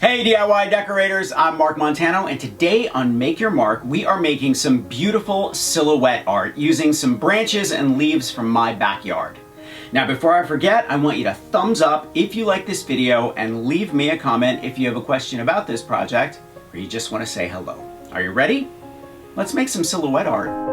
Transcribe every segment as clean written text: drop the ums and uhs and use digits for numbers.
Hey DIY decorators, I'm Mark Montano, and today on Make Your Mark we are making some beautiful silhouette art using some branches and leaves from my backyard. Now before I forget, I want you to thumbs up if you like this video and leave me a comment if you have a question about this project or you just want to say hello. Are you ready? Let's make some silhouette art.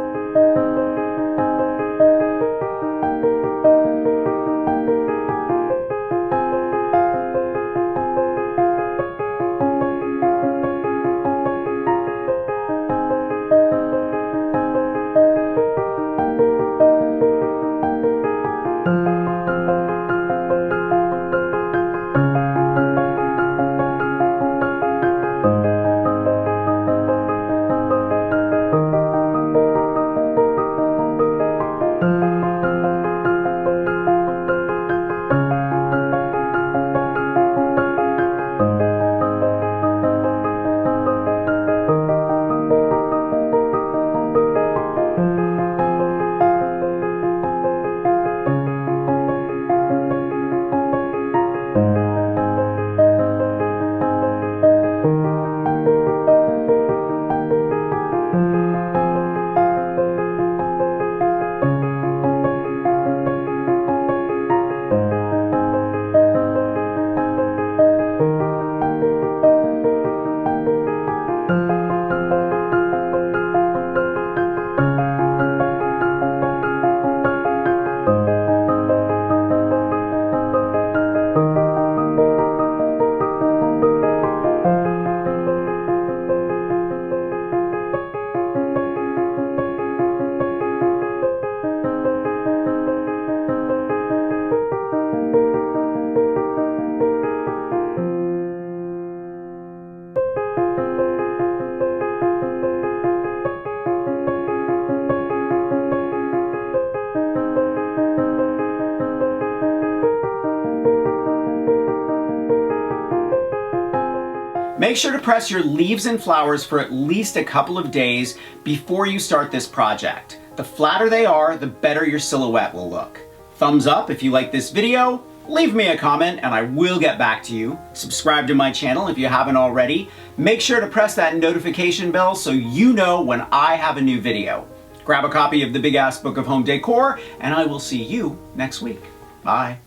Make sure to press your leaves and flowers for at least a couple of days before you start this project. The flatter they are, the better your silhouette will look. Thumbs up if you like this video, leave me a comment and I will get back to you. Subscribe to my channel if you haven't already. Make sure to press that notification bell so you know when I have a new video. Grab a copy of the Big Ass Book of Home Decor and I will see you next week. Bye.